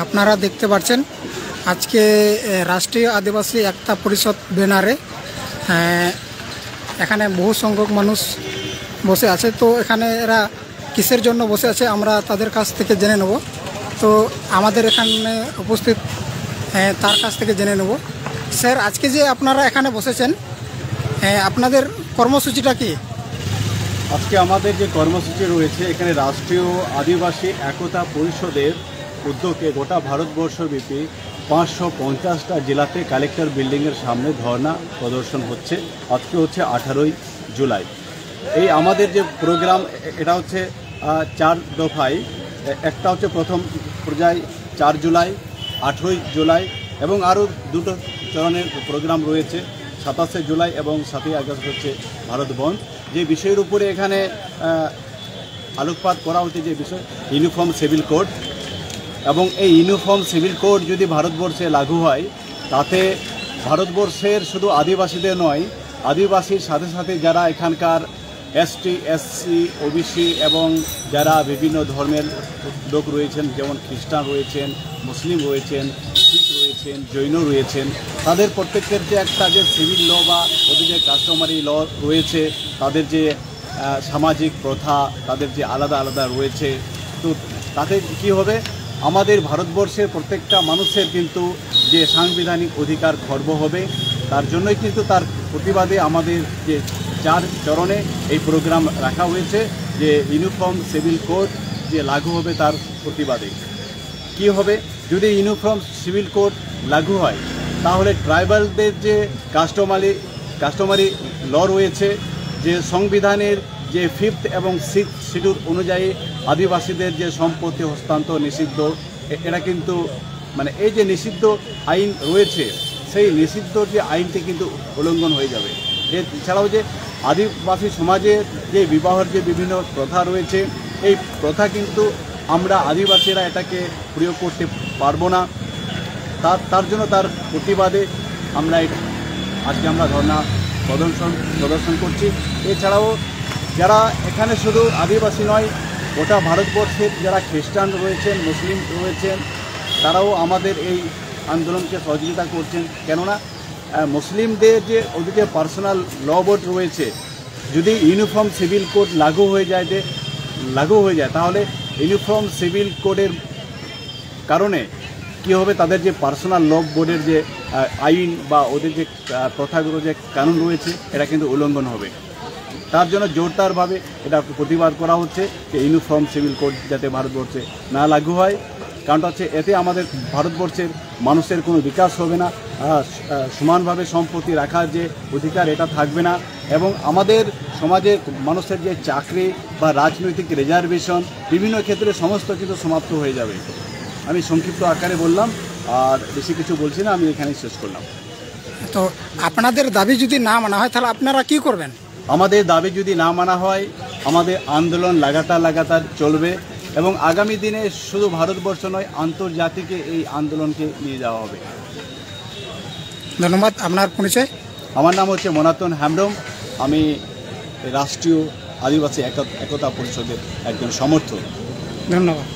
আপনারা দেখতে পাচ্ছেন আজকে রাষ্ট্রীয় আদিবাসী একতা পরিষদ ব্যানারে এখানে বহু সংখ্যক মানুষ বসে আছে। তো এখানে এরা কিসের জন্য বসে আছে আমরা তাদের কাছ থেকে জেনে নেব। তো আমাদের এখানে উপস্থিত তার কাছ থেকে জেনে নেব। স্যার, আজকে যে আপনারা এখানে বসেছেন আপনাদের কর্মসূচিটা কি? আজকে আমাদের যে কর্মসূচি রয়েছে এখানে রাষ্ট্রীয় আদিবাসী একতা পরিষদের উদ্যোগে গোটা ভারতবর্ষব্যাপী 550টা জেলাতে কালেক্টর বিল্ডিংয়ের সামনে ধর্ণা প্রদর্শন হচ্ছে। আজকে হচ্ছে 18ই জুলাই। এই আমাদের যে প্রোগ্রাম এটা হচ্ছে 4 দফায়। একটা হচ্ছে প্রথম পর্যায় 4 জুলাই, 18ই জুলাই এবং আরও দুটো চরণের প্রোগ্রাম রয়েছে 27শে জুলাই এবং 7ই আগস্ট হচ্ছে ভারত বন্ধ। যে বিষয়ের উপরে এখানে আলোকপাত করা হচ্ছে যে বিষয় ইউনিফর্ম সিভিল কোড, এবং এই ইউনিফর্ম সিভিল কোড যদি ভারতবর্ষে লাগু হয় তাতে ভারতবর্ষের শুধু আদিবাসীদের নয়, আদিবাসীর সাথে সাথে যারা এখানকার এসটি, এসসি, ওবিসি এবং যারা বিভিন্ন ধর্মের লোক রয়েছেন, যেমন খ্রিস্টান রয়েছেন, মুসলিম রয়েছেন, শিখ রয়েছেন, জৈন রয়েছেন, তাদের প্রত্যেকের যে একটা যে সিভিল ল বা ওদের যে কাস্টমারি ল রয়েছে, তাদের যে সামাজিক প্রথা, তাদের যে আলাদা আলাদা রয়েছে, তো তাতে কী হবে, আমাদের ভারতবর্ষের প্রত্যেকটা মানুষের কিন্তু যে সাংবিধানিক অধিকার খর্ব হবে। তার জন্যই কিন্তু তার প্রতিবাদে আমাদের যে 4 চরণে এই প্রোগ্রাম রাখা হয়েছে যে ইউনিফর্ম সিভিল কোড যে লাগু হবে তার প্রতিবাদে। কি হবে, যদি ইউনিফর্ম সিভিল কোড লাগু হয় তাহলে ট্রাইবালদের যে কাস্টমারি ল রয়েছে, যে সংবিধানের যে 5th এবং 6th শিডিউল অনুযায়ী আদিবাসীদের যে সম্পত্তি হস্তান্তর নিষিদ্ধ, এটা কিন্তু মানে এই যে নিষিদ্ধ আইন রয়েছে সেই নিষিদ্ধ যে আইনটি কিন্তু উল্লঙ্ঘন হয়ে যাবে। এছাড়াও যে আদিবাসী সমাজে যে বিবাহের যে বিভিন্ন প্রথা রয়েছে, এই প্রথা কিন্তু আমরা আদিবাসীরা এটাকে প্রয়োগ করতে পারবো না। তার জন্য তার প্রতিবাদে আজকে আমরা ধর্ণা প্রদর্শন করছি। এছাড়াও যারা এখানে শুধু আদিবাসী নয়, গোটা ভারতবর্ষের যারা খ্রিস্টান রয়েছেন, মুসলিম রয়েছেন, তারাও আমাদের এই আন্দোলনকে সহযোগিতা করছেন। কেননা মুসলিমদের যে ওদের যে পার্সোনাল ল বোর্ড রয়েছে, যদি ইউনিফর্ম সিভিল কোড লাগু হয়ে যায় তাহলে ইউনিফর্ম সিভিল কোডের কারণে কি হবে, তাদের যে পার্সোনাল ল বোর্ডের যে আইন বা ওদের যে প্রথাগুলো যে কানুন রয়েছে এটা কিন্তু উল্লঙ্ঘন হবে। তার জন্য জোরদারভাবে এটা প্রতিবাদ করা হচ্ছে যে ইউনিফর্ম সিভিল কোড যাতে ভারতবর্ষে না লাগু হয়। কারণটা হচ্ছে এতে আমাদের ভারতবর্ষের মানুষের কোনো বিকাশ হবে না, সমানভাবে সম্পত্তি রাখার যে অধিকার এটা থাকবে না, এবং আমাদের সমাজের মানুষের যে চাকরি বা রাজনৈতিক রিজার্ভেশন বিভিন্ন ক্ষেত্রে সমস্ত কিছু সমাপ্ত হয়ে যাবে। আমি সংক্ষিপ্ত আকারে বললাম, আর বেশি কিছু বলছি না, আমি এখানেই শেষ করলাম। তো আপনাদের দাবি যদি না মানা হয় তাহলে আপনারা কি করবেন? আমাদের দাবি যদি না মানা হয় আমাদের আন্দোলন লাগাতার চলবে, এবং আগামী দিনে শুধু ভারতবর্ষ নয় আন্তর্জাতিকে এই আন্দোলনকে নিয়ে যাওয়া হবে। ধন্যবাদ। আপনার পরিচয়? আমার নাম হচ্ছে মনাতন হেমব্রম। আমি রাষ্ট্রীয় আদিবাসী একতা পরিষদের একজন সমর্থক। ধন্যবাদ।